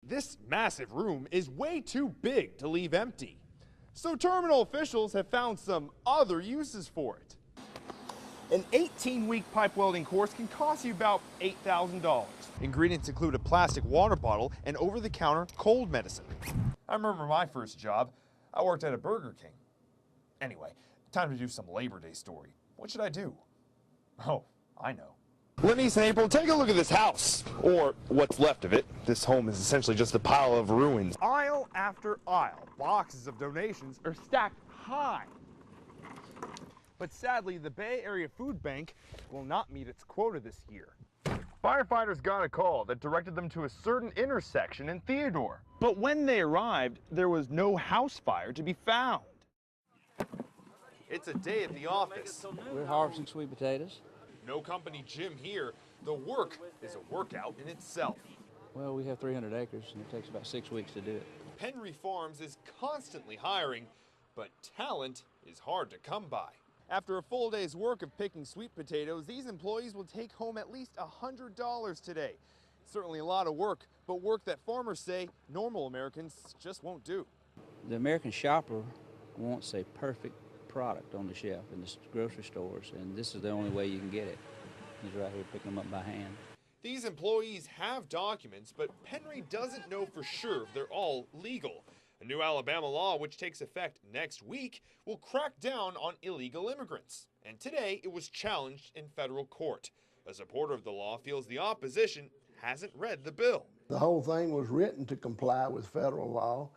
This massive room is way too big to leave empty. So terminal officials have found some other uses for it. An 18-week pipe welding course can cost you about $8,000. Ingredients include a plastic water bottle and over-the-counter cold medicine. I remember my first job. I worked at a Burger King. Anyway, time to do some Labor Day story. What should I do? Oh, I know. Lenise and April, take a look at this house, or what's left of it. This home is essentially just a pile of ruins. Aisle after aisle, boxes of donations are stacked high. But sadly, the Bay Area Food Bank will not meet its quota this year. Firefighters got a call that directed them to a certain intersection in Theodore. But when they arrived, there was no house fire to be found. It's a day at the office. We're harvesting sweet potatoes. No company gym here. The work is a workout in itself. Well, we have 300 acres, and it takes about 6 weeks to do it. Penry Farms is constantly hiring, but talent is hard to come by. After a full day's work of picking sweet potatoes, these employees will take home at least $100 today. Certainly a lot of work, but work that farmers say normal Americans just won't do. The American shopper wants a perfect product on the shelf in the grocery stores, and this is the only way you can get it. He's right here picking them up by hand. These employees have documents, but Penry doesn't know for sure if they're all legal. A new Alabama law, which takes effect next week, will crack down on illegal immigrants. And today, it was challenged in federal court. A supporter of the law feels the opposition hasn't read the bill. The whole thing was written to comply with federal law,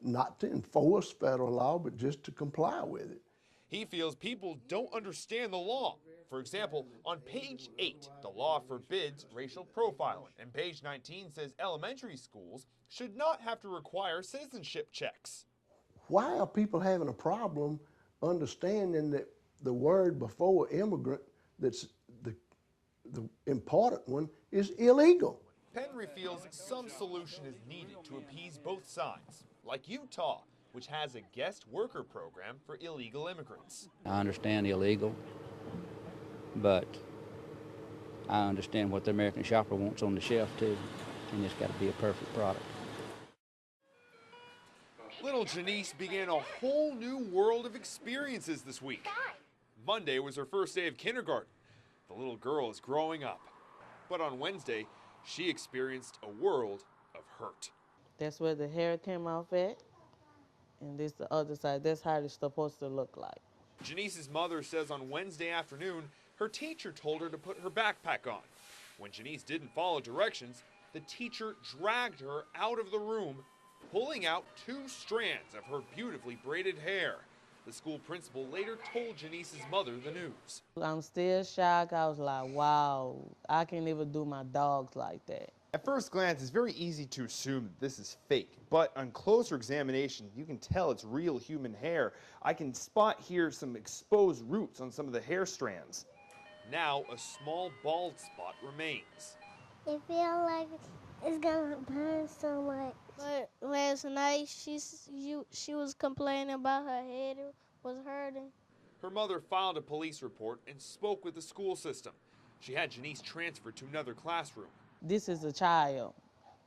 not to enforce federal law, but just to comply with it. He feels people don't understand the law. For example, on page 8, the law forbids racial profiling, and page 19 says elementary schools should not have to require citizenship checks. Why are people having a problem understanding that the word before immigrant, that's the important one, is illegal? Penry feels some solution is needed to appease both sides, like Utah, which has a guest worker program for illegal immigrants. I understand illegal, but I understand what the American shopper wants on the shelf too, and it's got to be a perfect product. Little Janice began a whole new world of experiences this week. Monday was her first day of kindergarten. The little girl is growing up. But on Wednesday, she experienced a world of hurt. That's where the hair came off at, and this the other side. That's how it's supposed to look like. Janice's mother says on Wednesday afternoon, her teacher told her to put her backpack on. When Janice didn't follow directions, the teacher dragged her out of the room, pulling out 2 strands of her beautifully braided hair. The school principal later told Janice's mother the news. I'm still shocked. I was like, wow, I can't even do my dogs like that. At first glance, it's very easy to assume that this is fake, but on closer examination, you can tell it's real human hair. I can spot here some exposed roots on some of the hair strands. Now, a small bald spot remains. I feel like it's gonna burn so much. But last night, she was complaining about her head was hurting. Her mother filed a police report and spoke with the school system. She had Janice transferred to another classroom. This is a child.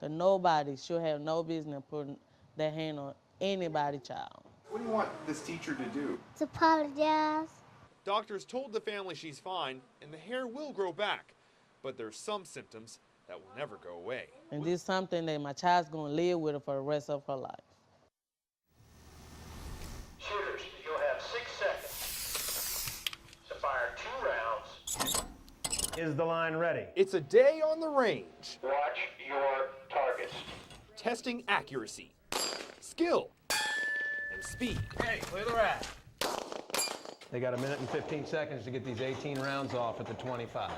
That nobody should have no business putting their hand on anybody's child. What do you want this teacher to do? To apologize. Doctors told the family she's fine and the hair will grow back, but there's some symptoms that will never go away. And this is something that my child's gonna live with her for the rest of her life. Shooters, you'll have 6 seconds to fire 2 rounds. Is the line ready? It's a day on the range. Watch your targets. Testing accuracy, skill, and speed. Okay, clear the rack. They got 1 minute and 15 seconds to get these 18 rounds off at the 25.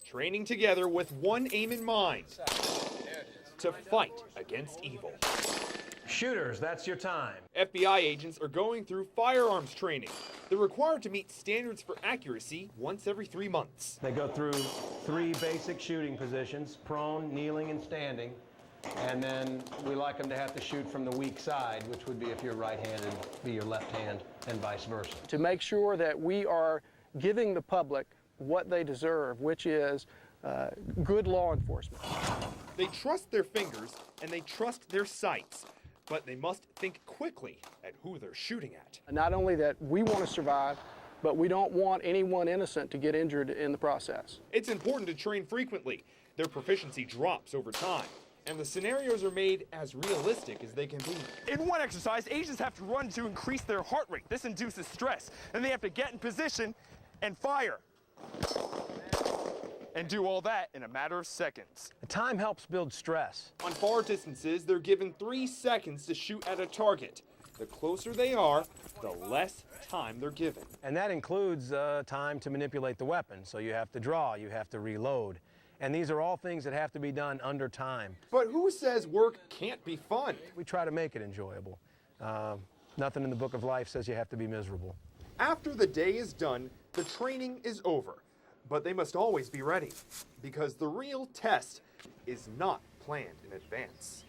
Training together with one aim in mind, to fight against evil. Shooters, that's your time. FBI agents are going through firearms training. They're required to meet standards for accuracy once every 3 months. They go through 3 basic shooting positions, prone, kneeling, and standing. And then we like them to have to shoot from the weak side, which would be if you're right-handed, be your left hand, and vice versa. To make sure that we are giving the public what they deserve, which is good law enforcement. They trust their fingers and they trust their sights, but they must think quickly at who they're shooting at. Not only that we want to survive, but we don't want anyone innocent to get injured in the process. It's important to train frequently. Their proficiency drops over time, and the scenarios are made as realistic as they can be. In one exercise, agents have to run to increase their heart rate. This induces stress. Then they have to get in position and fire. And do all that in a matter of seconds. Time helps build stress. On far distances, they're given 3 seconds to shoot at a target. The closer they are, the less time they're given. And that includes time to manipulate the weapon. So you have to draw, you have to reload. And these are all things that have to be done under time. But who says work can't be fun? We try to make it enjoyable. Nothing in the book of life says you have to be miserable. After the day is done, the training is over. But they must always be ready, because the real test is not planned in advance.